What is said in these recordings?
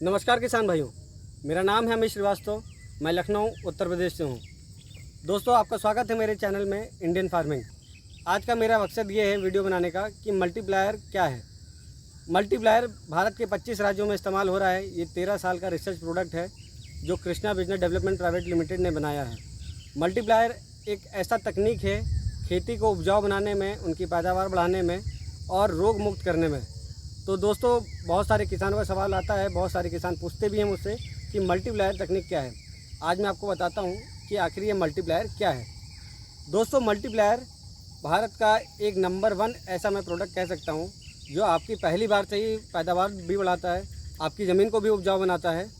नमस्कार किसान भाइयों, मेरा नाम है अमित श्रीवास्तव। मैं लखनऊ उत्तर प्रदेश से हूँ। दोस्तों, आपका स्वागत है मेरे चैनल में इंडियन फार्मिंग। आज का मेरा मकसद ये है वीडियो बनाने का कि मल्टीप्लायर क्या है। मल्टीप्लायर भारत के 25 राज्यों में इस्तेमाल हो रहा है। ये 13 साल का रिसर्च प्रोडक्ट है जो Krishna business development private limited ने बनाया है। मल्टीप्लायर एक ऐसा तकनीक है खेती को उपजाऊ बनाने में, उनकी पैदावार बढ़ाने में और रोग मुक्त करने में। तो दोस्तों, बहुत सारे किसानों का सवाल आता है, बहुत सारे किसान पूछते भी हैं मुझसे कि मल्टीप्लायर तकनीक क्या है। आज मैं आपको बताता हूं कि आखिर ये मल्टीप्लायर क्या है। दोस्तों, मल्टीप्लायर भारत का एक नंबर 1 ऐसा मैं प्रोडक्ट कह सकता हूं जो आपकी पहली बार से ही पैदावार भी बढ़ाता है, आपकी ज़मीन को भी उपजाऊ बनाता है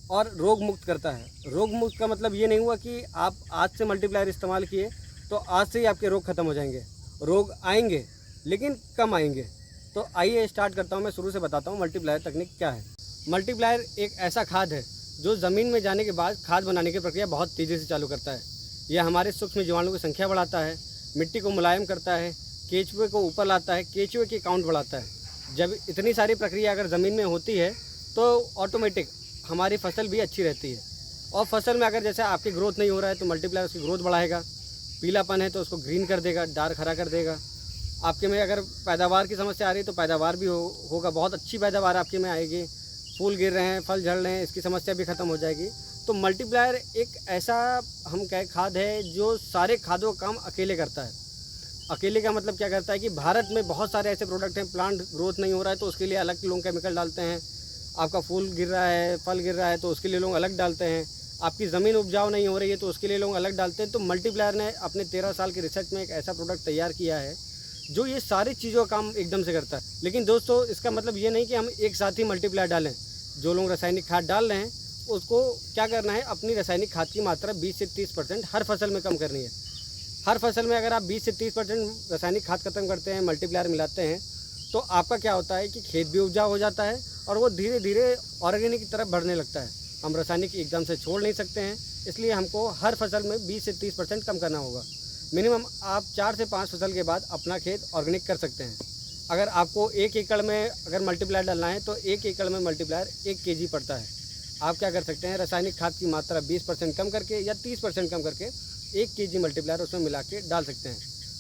और रोग मुक्त करता है। रोग मुक्त का मतलब ये नहीं हुआ कि आप आज से मल्टीप्लायर इस्तेमाल किए तो आज से ही आपके रोग ख़त्म हो जाएंगे। रोग आएंगे लेकिन कम आएंगे। तो आइए स्टार्ट करता हूं। मैं शुरू से बताता हूं मल्टीप्लायर तकनीक क्या है। मल्टीप्लायर एक ऐसा खाद है जो ज़मीन में जाने के बाद खाद बनाने की प्रक्रिया बहुत तेज़ी से चालू करता है। यह हमारे सूक्ष्म जीवाणुओं की संख्या बढ़ाता है, मिट्टी को मुलायम करता है, केचुए को ऊपर लाता है, केचुए की काउंट बढ़ाता है। जब इतनी सारी प्रक्रिया अगर ज़मीन में होती है तो ऑटोमेटिक हमारी फसल भी अच्छी रहती है। और फसल में अगर जैसे आपकी ग्रोथ नहीं हो रहा है तो मल्टीप्लायर उसकी ग्रोथ बढ़ाएगा। पीलापन है तो उसको ग्रीन कर देगा, डार्क हरा कर देगा। आपके में अगर पैदावार की समस्या आ रही है तो पैदावार भी होगा, बहुत अच्छी पैदावार आपके में आएगी। फूल गिर रहे हैं, फल झड़ रहे हैं, इसकी समस्या भी ख़त्म हो जाएगी। तो मल्टीप्लायर एक ऐसा हम कहें खाद है जो सारे खादों का काम अकेले करता है। अकेले का मतलब क्या करता है कि भारत में बहुत सारे ऐसे प्रोडक्ट हैं, प्लांट ग्रोथ नहीं हो रहा है तो उसके लिए अलग लोग केमिकल डालते हैं। आपका फूल गिर रहा है, फल गिर रहा है तो उसके लिए लोग अलग डालते हैं। आपकी ज़मीन उपजाऊ नहीं हो रही है तो उसके लिए लोग अलग डालते हैं। तो मल्टीप्लायर ने अपने 13 साल की रिसर्च में एक ऐसा प्रोडक्ट तैयार किया है जो ये सारी चीज़ों का काम एकदम से करता है। लेकिन दोस्तों, इसका मतलब ये नहीं कि हम एक साथ ही मल्टीप्लायर डालें। जो लोग रासायनिक खाद डाल रहे हैं उसको क्या करना है, अपनी रासायनिक खाद की मात्रा 20 से 30% हर फसल में कम करनी है। हर फसल में अगर आप 20 से 30% रासायनिक खाद खत्म करते हैं, मल्टीप्लायर मिलाते हैं, तो आपका क्या होता है कि खेत भी उपजाऊ हो जाता है और वो धीरे धीरे ऑर्गेनिक की तरफ बढ़ने लगता है। हम रासायनिक एकदम से छोड़ नहीं सकते हैं, इसलिए हमको हर फसल में 20 से 30% कम करना होगा। मिनिमम आप 4 से 5 फसल के बाद अपना खेत ऑर्गेनिक कर सकते हैं। अगर आपको 1 एकड़ में अगर मल्टीप्लायर डालना है तो 1 एकड़ में मल्टीप्लायर 1 kg पड़ता है। आप क्या कर सकते हैं, रासायनिक खाद की मात्रा 20% कम करके या 30% कम करके 1 kg मल्टीप्लायर उसमें मिला के डाल सकते हैं।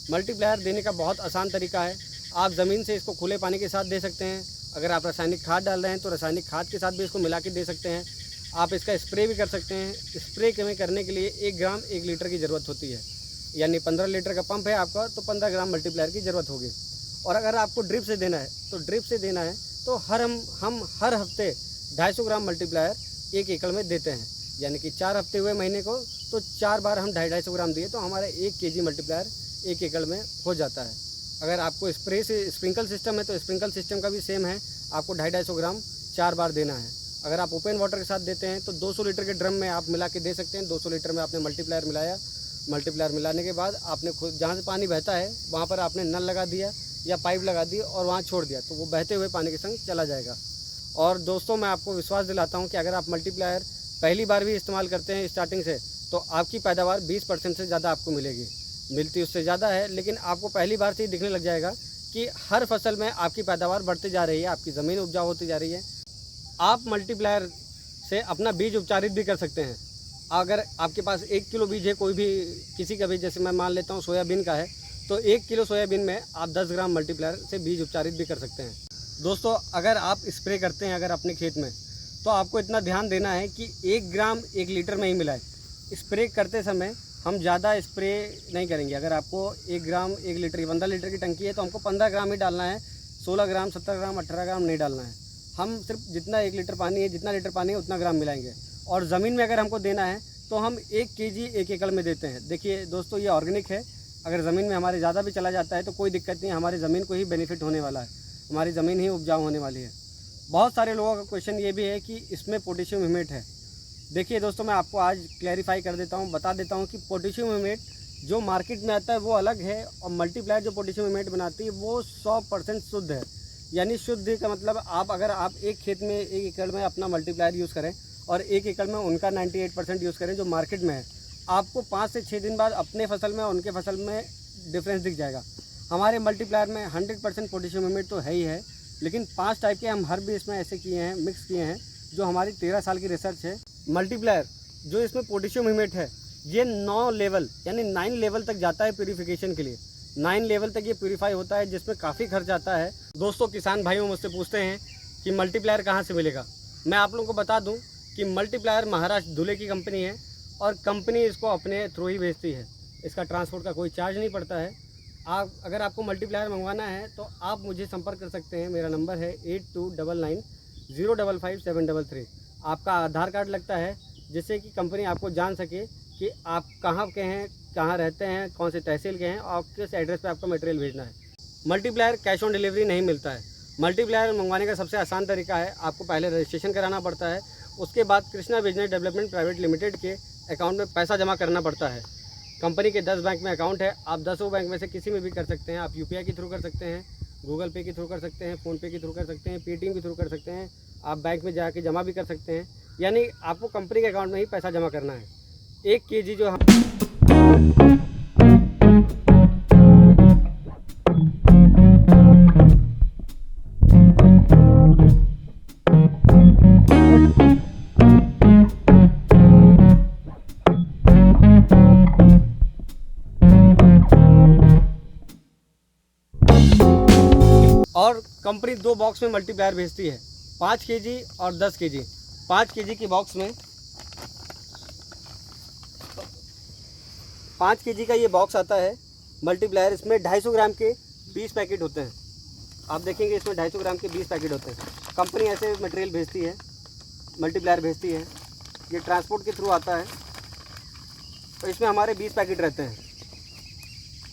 मल्टीप्लायर देने का बहुत आसान तरीका है। आप ज़मीन से इसको खुले पानी के साथ दे सकते हैं। अगर आप रासायनिक खाद डाल रहे हैं तो रासायनिक खाद के साथ भी इसको मिला के दे सकते हैं। आप इसका स्प्रे भी कर सकते हैं। स्प्रे में करने के लिए 1 ग्राम 1 लीटर की ज़रूरत होती है, यानी 15 लीटर का पंप है आपका तो 15 ग्राम मल्टीप्लायर की ज़रूरत होगी। और अगर आपको ड्रिप से देना है तो ड्रिप से देना है तो हम हर हफ्ते 250 ग्राम मल्टीप्लायर 1 एकड़ में देते हैं। यानी कि 4 हफ्ते हुए महीने को तो 4 बार हम 250 ग्राम दिए तो हमारे 1 kg मल्टीप्लायर 1 एकड़ में हो जाता है। अगर आपको स्प्रे से स्प्रिंकल सिस्टम है तो स्प्रिंकल सिस्टम का भी सेम है, आपको 250 ग्राम 4 बार देना है। अगर आप ओपन वाटर के साथ देते हैं तो 200 लीटर के ड्रम में आप मिला के दे सकते हैं। 200 लीटर में आपने मल्टीप्लायर मिलाया, मल्टीप्लायर मिलाने के बाद आपने खुद जहाँ से पानी बहता है वहाँ पर आपने नल लगा दिया या पाइप लगा दी और वहाँ छोड़ दिया तो वो बहते हुए पानी के संग चला जाएगा। और दोस्तों, मैं आपको विश्वास दिलाता हूँ कि अगर आप मल्टीप्लायर पहली बार भी इस्तेमाल करते हैं स्टार्टिंग से तो आपकी पैदावार 20% से ज़्यादा आपको मिलेगी। मिलती उससे ज़्यादा है, लेकिन आपको पहली बार से ही दिखने लग जाएगा कि हर फसल में आपकी पैदावार बढ़ती जा रही है, आपकी ज़मीन उपजाऊ होती जा रही है। आप मल्टीप्लायर से अपना बीज उपचारित भी कर सकते हैं। अगर आपके पास 1 किलो बीज है, कोई भी किसी का भी, जैसे मैं मान लेता हूँ सोयाबीन का है, तो 1 किलो सोयाबीन में आप 10 ग्राम मल्टीप्लायर से बीज उपचारित भी कर सकते हैं। दोस्तों, अगर आप स्प्रे करते हैं अगर अपने खेत में तो आपको इतना ध्यान देना है कि 1 ग्राम 1 लीटर में ही मिलाए। स्प्रे करते समय हम ज़्यादा स्प्रे नहीं करेंगे। अगर आपको 1 ग्राम 1 लीटर की 15 लीटर की टंकी है तो हमको 15 ग्राम ही डालना है, 16 ग्राम 17 ग्राम 18 ग्राम नहीं डालना है। हम सिर्फ जितना 1 लीटर पानी है, जितना लीटर पानी है उतना ग्राम मिलाएंगे। और ज़मीन में अगर हमको देना है तो हम 1 kg 1 एकड़ में देते हैं। देखिए दोस्तों, ये ऑर्गेनिक है। अगर ज़मीन में हमारे ज़्यादा भी चला जाता है तो कोई दिक्कत नहीं, हमारी ज़मीन को ही बेनिफिट होने वाला है, हमारी ज़मीन ही उपजाऊ होने वाली है। बहुत सारे लोगों का क्वेश्चन ये भी है कि इसमें पोटेशियम ह्यूमेट है। देखिए दोस्तों, मैं आपको आज क्लैरिफाई कर देता हूँ, बता देता हूँ कि पोटेशियम ह्यूमेट जो मार्केट में आता है वो अलग है और मल्टीप्लायर जो पोटेशियम ह्यूमेट बनाती है वो 100% शुद्ध है। यानी शुद्ध का मतलब अगर आप एक खेत में 1 एकड़ में अपना मल्टीप्लायर यूज़ करें और 1 एकड़ में उनका 98% यूज़ करें जो मार्केट में है, आपको 5 से 6 दिन बाद अपने फसल में और उनके फसल में डिफरेंस दिख जाएगा। हमारे मल्टीप्लायर में 100% पोटेशियम ह्यूमेट तो है ही है, लेकिन 5 टाइप के हम हर्ब भी इसमें ऐसे किए हैं, मिक्स किए हैं जो हमारी 13 साल की रिसर्च है, मल्टीप्लायर जो इसमें पोटेशियम ह्यूमेट है ये 9 लेवल यानी 9 लेवल तक जाता है प्यूरिफिकेशन के लिए। 9 लेवल तक ये प्यूरीफाई होता है, जिसमें काफ़ी खर्च आता है। दोस्तों, किसान भाइयों मुझसे पूछते हैं कि मल्टीप्लायर कहाँ से मिलेगा। मैं आप लोगों को बता दूं कि मल्टीप्लायर महाराष्ट्र धुले की कंपनी है और कंपनी इसको अपने थ्रू ही भेजती है। इसका ट्रांसपोर्ट का कोई चार्ज नहीं पड़ता है। अगर आपको मल्टीप्लायर मंगवाना है तो आप मुझे संपर्क कर सकते हैं। मेरा नंबर है 8299055733। आपका आधार कार्ड लगता है, जिससे कि कंपनी आपको जान सके कि आप कहाँ के हैं, कहाँ रहते हैं, कौन से तहसील के हैं और किस एड्रेस पे आपको मटेरियल भेजना है। मल्टीप्लायर कैश ऑन डिलीवरी नहीं मिलता है। मल्टीप्लायर मंगवाने का सबसे आसान तरीका है, आपको पहले रजिस्ट्रेशन कराना पड़ता है, उसके बाद Krishna business development private limited के अकाउंट में पैसा जमा करना पड़ता है। कंपनी के 10 बैंक में अकाउंट है, आप 10 बैंक में से किसी में भी कर सकते हैं। आप UPI के थ्रू कर सकते हैं, गूगल पे के थ्रू कर सकते हैं, फ़ोनपे के थ्रू कर सकते हैं, पेटीएम के थ्रू कर सकते हैं। आप बैंक में जाके जमा भी कर सकते हैं, यानी आपको कंपनी के अकाउंट में ही पैसा जमा करना है। 1 kg जो और कंपनी 2 बॉक्स में मल्टीप्लायर भेजती है, 5 kg और 10 kg। 5 kg की बॉक्स में 5 kg का ये बॉक्स आता है मल्टीप्लायर। इसमें 250 ग्राम के 20 पैकेट होते हैं। आप देखेंगे इसमें 250 ग्राम के 20 पैकेट होते हैं। कंपनी ऐसे मटेरियल भेजती है, मल्टीप्लायर भेजती है। ये ट्रांसपोर्ट के थ्रू आता है, तो इसमें हमारे 20 पैकेट रहते हैं।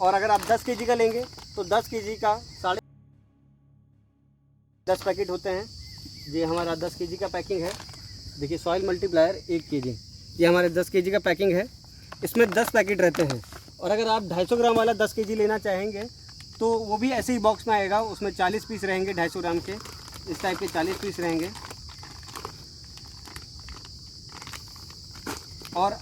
और अगर आप 10 kg का लेंगे तो 10 kg का 10 पैकेट होते हैं। ये हमारा 10 kg का पैकिंग है। देखिए, सॉइल मल्टीप्लायर 1 kg, ये हमारे 10 kg का पैकिंग है। इसमें 10 पैकेट रहते हैं। और अगर आप 250 ग्राम वाला 10 kg लेना चाहेंगे तो वो भी ऐसे ही बॉक्स में आएगा। उसमें 40 पीस रहेंगे 250 ग्राम के, इस टाइप के 40 पीस रहेंगे। और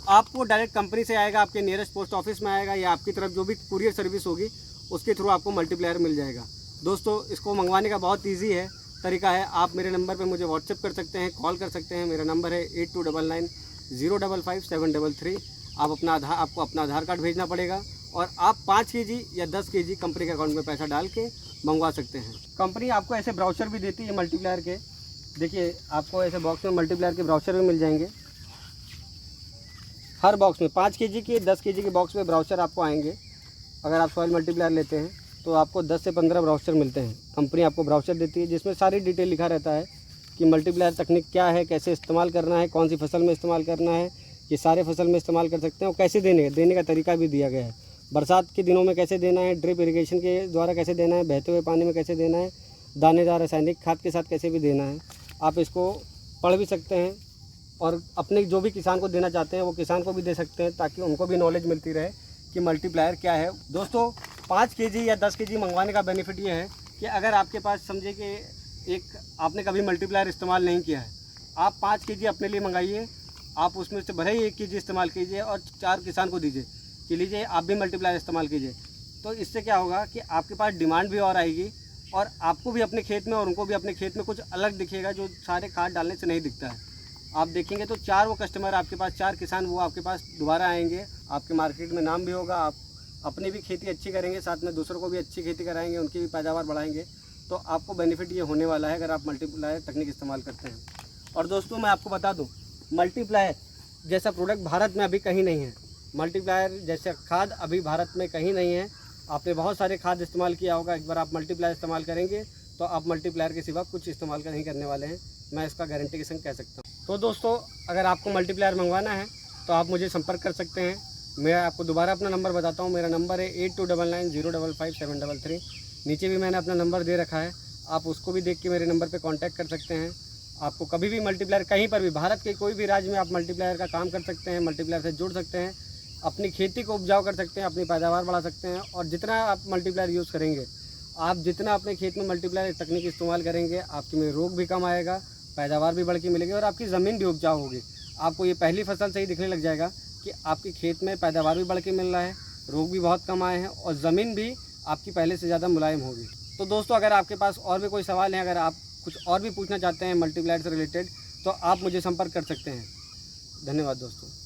आपको डायरेक्ट कंपनी से आएगा, आपके नियरेस्ट पोस्ट ऑफिस में आएगा, या आपकी तरफ जो भी कुरियर सर्विस होगी उसके थ्रू आपको मल्टीप्लायर मिल जाएगा। दोस्तों, इसको मंगवाने का बहुत ईजी है, तरीका है। आप मेरे नंबर पे मुझे व्हाट्सएप कर सकते हैं, कॉल कर सकते हैं। मेरा नंबर है 8299055733। आपको अपना आधार कार्ड भेजना पड़ेगा और आप 5 kg या 10 kg कंपनी के अकाउंट में पैसा डाल के मंगवा सकते हैं। कंपनी आपको ऐसे ब्राउचर भी देती है मल्टीप्लायर के। देखिए, आपको ऐसे बॉक्स में मल्टीप्लायर के ब्राउचर भी मिल जाएंगे। हर बॉक्स में 5 kg के 10 kg के बॉक्स में ब्राउचर आपको आएंगे। अगर आप सॉइल मल्टीप्लायर लेते हैं तो आपको 10 से 15 ब्राउचर मिलते हैं। कंपनी आपको ब्राउचर देती है, जिसमें सारी डिटेल लिखा रहता है कि मल्टीप्लायर तकनीक क्या है, कैसे इस्तेमाल करना है, कौन सी फसल में इस्तेमाल करना है, ये सारे फसल में इस्तेमाल कर सकते हैं। और कैसे देने का तरीका भी दिया गया है। बरसात के दिनों में कैसे देना है, ड्रिप इरिगेशन के द्वारा कैसे देना है, बहते हुए पानी में कैसे देना है, दानेदार रासायनिक खाद के साथ कैसे भी देना है। आप इसको पढ़ भी सकते हैं और अपने जो भी किसान को देना चाहते हैं वो किसान को भी दे सकते हैं, ताकि उनको भी नॉलेज मिलती रहे कि मल्टीप्लायर क्या है। दोस्तों, 5 kg या 10 kg मंगवाने का बेनिफिट ये है कि अगर आपके पास समझे कि आपने कभी मल्टीप्लायर इस्तेमाल नहीं किया है, आप 5 kg अपने लिए मंगाइए। आप उसमें से भले ही 1 kg इस्तेमाल कीजिए और 4 किसान को दीजिए कि लीजिए आप भी मल्टीप्लायर इस्तेमाल कीजिए। तो इससे क्या होगा कि आपके पास डिमांड भी और आएगी और आपको भी अपने खेत में और उनको भी अपने खेत में कुछ अलग दिखेगा, जो सारे खाद डालने से नहीं दिखता है। आप देखेंगे तो 4 वो कस्टमर आपके पास, 4 किसान वो आपके पास दोबारा आएंगे। आपके मार्केट में नाम भी होगा, आप अपनी भी खेती अच्छी करेंगे, साथ में दूसरों को भी अच्छी खेती कराएंगे, उनकी भी पैदावार बढ़ाएंगे। तो आपको बेनिफिट ये होने वाला है अगर आप मल्टीप्लायर तकनीक इस्तेमाल करते हैं। और दोस्तों, मैं आपको बता दूं, मल्टीप्लायर जैसा प्रोडक्ट भारत में अभी कहीं नहीं है। मल्टीप्लायर जैसा खाद अभी भारत में कहीं नहीं है। आपने बहुत सारे खाद इस्तेमाल किया होगा, एक बार आप मल्टीप्लायर इस्तेमाल करेंगे तो आप मल्टीप्लायर के सिवा कुछ इस्तेमाल नहीं करने वाले हैं। मैं इसका गारंटी के संग कह सकता हूँ। तो दोस्तों, अगर आपको मल्टीप्लायर मंगवाना है तो आप मुझे संपर्क कर सकते हैं। मैं आपको दोबारा अपना नंबर बताता हूँ। मेरा नंबर है 8299055733। नीचे भी मैंने अपना नंबर दे रखा है, आप उसको भी देख के मेरे नंबर पे कांटेक्ट कर सकते हैं। आपको कभी भी मल्टीप्लायर कहीं पर भी, भारत के कोई भी राज्य में आप मल्टीप्लायर का काम कर सकते हैं, मल्टीप्लायर से जुड़ सकते हैं, अपनी खेती को उपजाऊ कर सकते हैं, अपनी पैदावार बढ़ा सकते हैं। और जितना आप मल्टीप्लायर यूज़ करेंगे, आप जितना अपने खेत में मल्टीप्लायर तकनीक इस्तेमाल करेंगे, आपके में रोग भी कम आएगा, पैदावार भी बढ़ के मिलेगी और आपकी ज़मीन भी उपजाऊ होगी। आपको ये पहली फसल से ही दिखने लग जाएगा कि आपके खेत में पैदावार भी बढ़ के मिल रहा है, रोग भी बहुत कम आए हैं और ज़मीन भी आपकी पहले से ज़्यादा मुलायम होगी। तो दोस्तों, अगर आपके पास और भी कोई सवाल है, अगर आप कुछ और भी पूछना चाहते हैं मल्टीप्लायर से रिलेटेड, तो आप मुझे संपर्क कर सकते हैं। धन्यवाद दोस्तों।